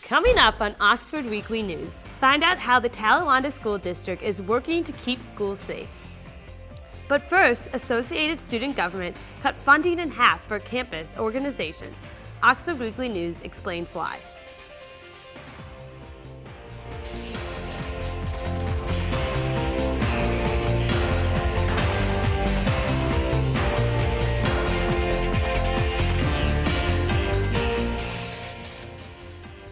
Coming up on Oxford Weekly News, find out how the Talawanda School District is working to keep schools safe. But first, Associated Student Government cut funding in half for campus organizations. Oxford Weekly News explains why.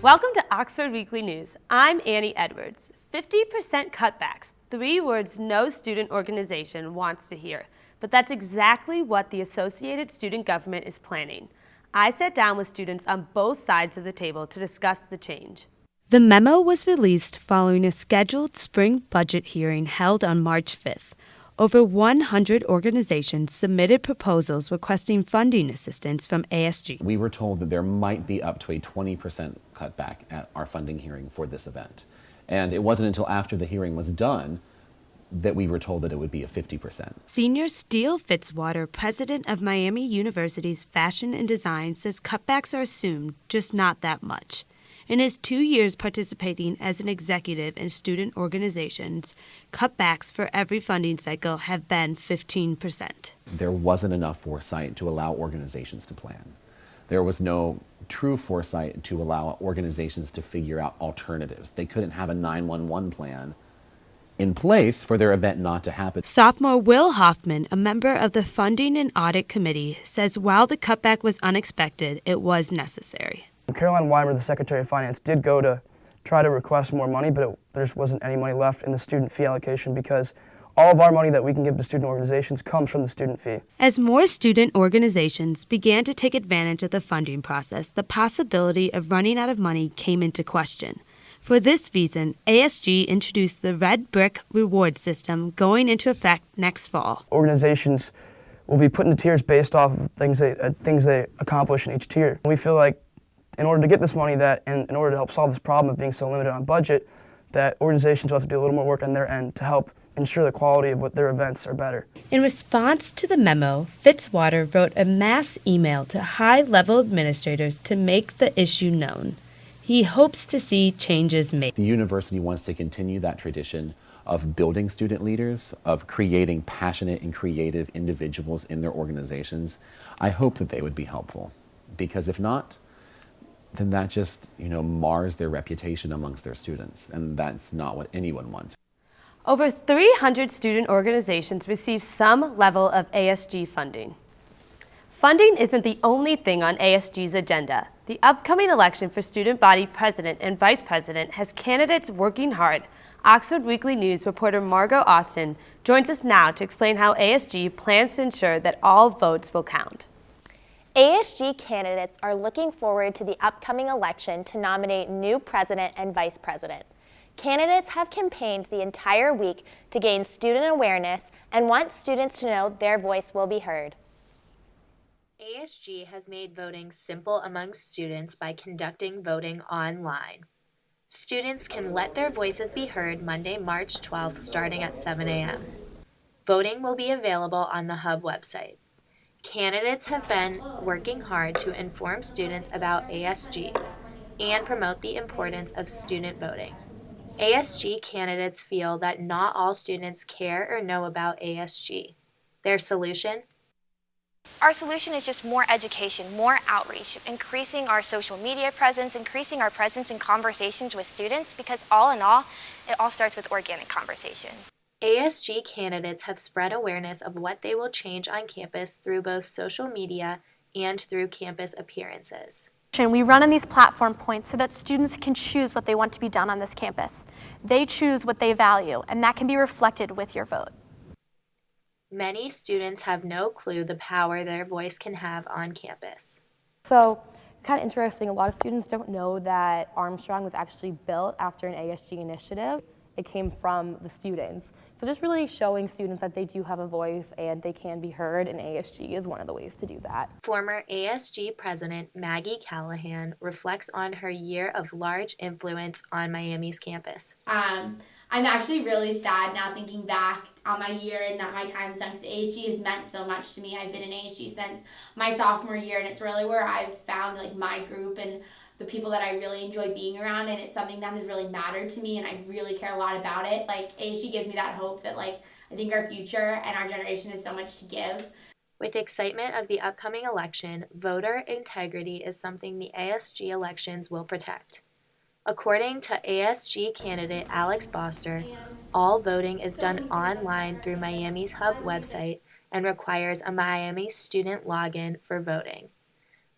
Welcome to Oxford Weekly News. I'm Annie Edwards. 50% cutbacks, 3 words no student organization wants to hear. But that's exactly what the Associated Student Government is planning. I sat down with students on both sides of the table to discuss the change. The memo was released following a scheduled spring budget hearing held on March 5th. Over 100 organizations submitted proposals requesting funding assistance from ASG. We were told that there might be up to a 20% cutback at our funding hearing for this event. And it wasn't until after the hearing was done that we were told that it would be a 50%. Senior Steele Fitzwater, president of Miami University's Fashion and Design, says cutbacks are assumed, just not that much. In his 2 years participating as an executive in student organizations, cutbacks for every funding cycle have been 15%. There wasn't enough foresight to allow organizations to plan. There was no true foresight to allow organizations to figure out alternatives. They couldn't have a 911 plan in place for their event not to happen. Sophomore Will Hoffman, a member of the Funding and Audit Committee, says while the cutback was unexpected, it was necessary. Caroline Weimer, the Secretary of Finance, did go to try to request more money, but there just wasn't any money left in the student fee allocation because all of our money that we can give to student organizations comes from the student fee. As more student organizations began to take advantage of the funding process, the possibility of running out of money came into question. For this reason, ASG introduced the Red Brick reward system going into effect next fall. Organizations will be put into tiers based off of things they accomplish in each tier. We feel like in order to get this money, and in order to help solve this problem of being so limited on budget, that organizations will have to do a little more work on their end to help ensure the quality of what their events are better. In response to the memo, Fitzwater wrote a mass email to high-level administrators to make the issue known. He hopes to see changes made. The university wants to continue that tradition of building student leaders, of creating passionate and creative individuals in their organizations. I hope that they would be helpful, because if not, then that just, mars their reputation amongst their students, and that's not what anyone wants. Over 300 student organizations receive some level of ASG funding. Funding isn't the only thing on ASG's agenda. The upcoming election for student body president and vice president has candidates working hard. Oxford Weekly News reporter Margot Austin joins us now to explain how ASG plans to ensure that all votes will count. ASG candidates are looking forward to the upcoming election to nominate new president and vice president. Candidates have campaigned the entire week to gain student awareness and want students to know their voice will be heard. ASG has made voting simple among students by conducting voting online. Students can let their voices be heard Monday, March 12th, starting at 7 a.m. Voting will be available on the Hub website. Candidates have been working hard to inform students about ASG and promote the importance of student voting. ASG candidates feel that not all students care or know about ASG. Their solution? Our solution is just more education, more outreach, increasing our social media presence, increasing our presence in conversations with students, because all in all, it all starts with organic conversation. ASG candidates have spread awareness of what they will change on campus through both social media and through campus appearances. We run on these platform points so that students can choose what they want to be done on this campus. They choose what they value, and that can be reflected with your vote. Many students have no clue the power their voice can have on campus. So, kind of interesting, a lot of students don't know that Armstrong was actually built after an ASG initiative. It came from the students. So just really showing students that they do have a voice and they can be heard, and ASG is one of the ways to do that. Former ASG President Maggie Callahan reflects on her year of large influence on Miami's campus. I'm actually really sad now thinking back on my year and not my time since ASG has meant so much to me. I've been in ASG since my sophomore year, and it's really where I've found my group and the people that I really enjoy being around, and it's something that has really mattered to me, and I really care a lot about it. Like, ASG gives me that hope that, like, I think our future and our generation has so much to give. With excitement of the upcoming election, voter integrity is something the ASG elections will protect. According to ASG candidate Alex Boster, all voting is done online through Miami's Hub website and requires a Miami student login for voting.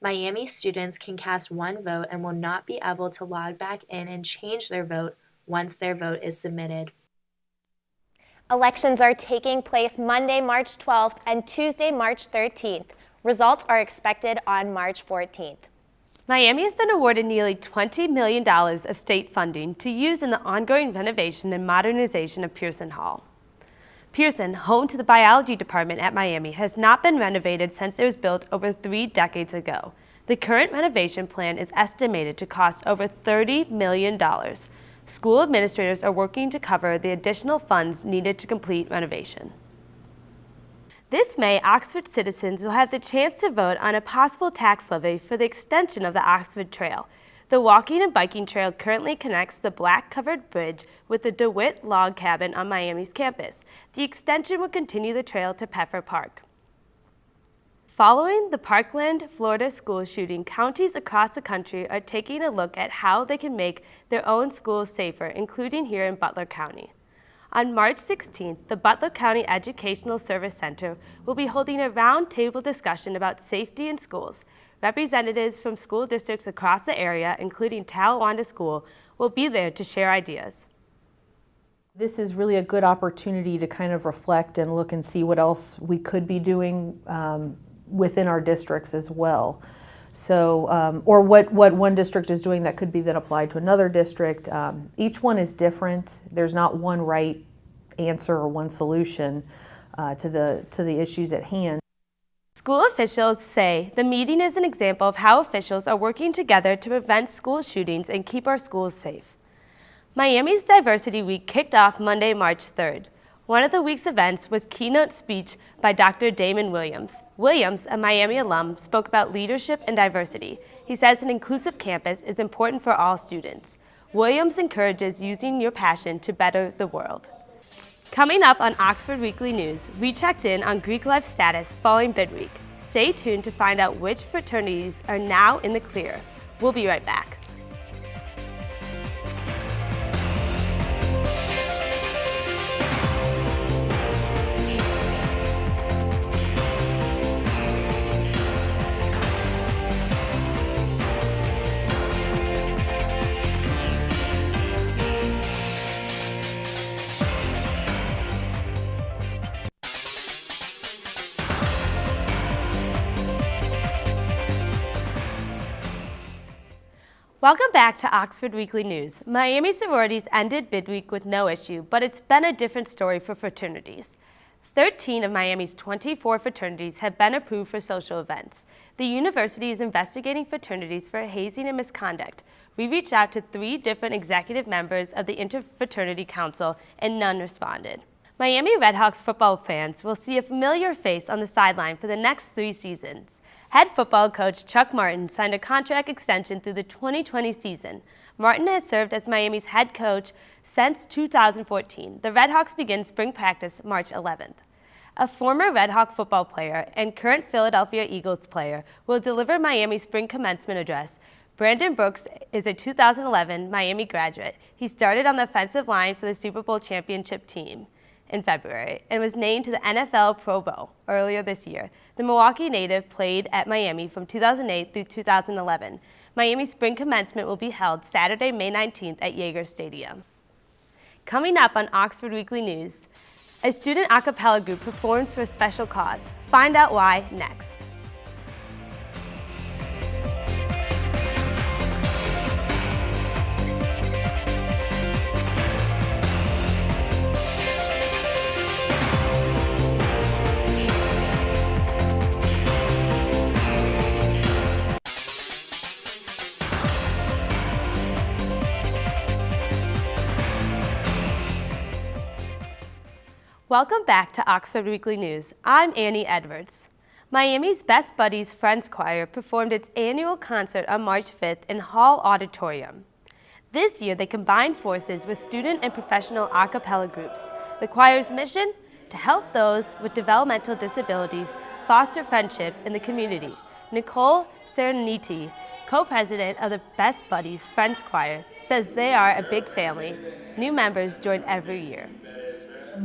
Miami students can cast one vote and will not be able to log back in and change their vote once their vote is submitted. Elections are taking place Monday, March 12th and Tuesday, March 13th. Results are expected on March 14th. Miami has been awarded nearly $20 million of state funding to use in the ongoing renovation and modernization of Pearson Hall. Pearson, home to the biology department at Miami, has not been renovated since it was built over 3 decades ago. The current renovation plan is estimated to cost over $30 million. School administrators are working to cover the additional funds needed to complete renovation. This May, Oxford citizens will have the chance to vote on a possible tax levy for the extension of the Oxford Trail. The walking and biking trail currently connects the black-covered bridge with the DeWitt log cabin on Miami's campus. The extension will continue the trail to Peffer Park. Following the Parkland, Florida school shooting, counties across the country are taking a look at how they can make their own schools safer, including here in Butler County. On March 16th, the Butler County Educational Service Center will be holding a roundtable discussion about safety in schools. Representatives from school districts across the area, including Talawanda School, will be there to share ideas. This is really a good opportunity to kind of reflect and look and see what else we could be doing within our districts as well. So, or what one district is doing that could be then applied to another district. Each one is different. There's not one right answer or one solution to the issues at hand. School officials say the meeting is an example of how officials are working together to prevent school shootings and keep our schools safe. Miami's Diversity Week kicked off Monday, March 3rd. One of the week's events was keynote speech by Dr. Damon Williams. Williams, a Miami alum, spoke about leadership and diversity. He says an inclusive campus is important for all students. Williams encourages using your passion to better the world. Coming up on Oxford Weekly News, we checked in on Greek life status following bid week. Stay tuned to find out which fraternities are now in the clear. We'll be right back. Welcome back to Oxford Weekly News. Miami sororities ended bid week with no issue, but it's been a different story for fraternities. 13 of Miami's 24 fraternities have been approved for social events. The university is investigating fraternities for hazing and misconduct. We reached out to 3 different executive members of the Interfraternity Council, and none responded. Miami Redhawks football fans will see a familiar face on the sideline for the next 3 seasons. Head football coach Chuck Martin signed a contract extension through the 2020 season. Martin has served as Miami's head coach since 2014. The Redhawks begin spring practice March 11th. A former Redhawk football player and current Philadelphia Eagles player will deliver Miami's spring commencement address. Brandon Brooks is a 2011 Miami graduate. He started on the offensive line for the Super Bowl championship team in February and was named to the NFL Pro Bowl earlier this year. The Milwaukee native played at Miami from 2008 through 2011. Miami's spring commencement will be held Saturday, May 19th at Yager Stadium. Coming up on Oxford Weekly News, a student a cappella group performs for a special cause. Find out why next. Welcome back to Oxford Weekly News. I'm Annie Edwards. Miami's Best Buddies Friends Choir performed its annual concert on March 5th in Hall Auditorium. This year, they combined forces with student and professional a cappella groups. The choir's mission? To help those with developmental disabilities foster friendship in the community. Nicole Serenity, co-president of the Best Buddies Friends Choir, says they are a big family. New members join every year.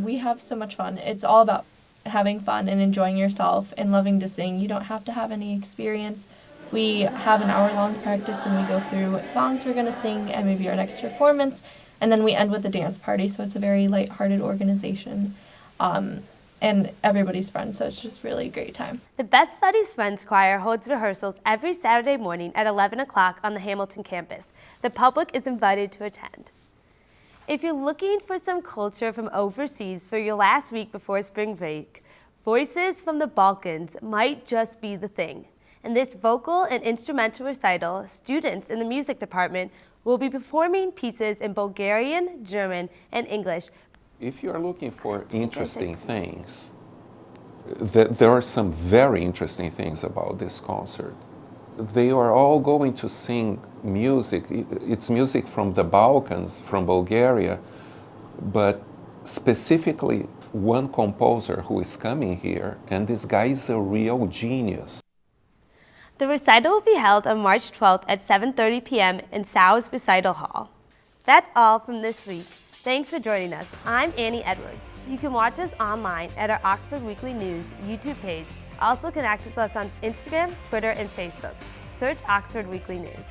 We have so much fun. It's all about having fun and enjoying yourself and loving to sing. You don't have to have any experience. We have an hour-long practice and we go through what songs we're going to sing and maybe our next performance, and then we end with a dance party, so it's a very light-hearted organization. And everybody's friends, so it's just really a great time. The Best Buddies Friends Choir holds rehearsals every Saturday morning at 11 o'clock on the Hamilton campus. The public is invited to attend. If you're looking for some culture from overseas for your last week before spring break, Voices from the Balkans might just be the thing. In this vocal and instrumental recital, students in the music department will be performing pieces in Bulgarian, German, and English. If you are looking for interesting things, there are some very interesting things about this concert. They are all going to sing music. It's music from the Balkans, from Bulgaria, but specifically one composer who is coming here, and this guy is a real genius. The recital will be held on March 12th at 7:30 p.m. in Sow's Recital Hall. That's all from this week. Thanks for joining us. I'm Annie Edwards. You can watch us online at our Oxford Weekly News YouTube page. Also connect with us on Instagram, Twitter, and Facebook. Search Oxford Weekly News.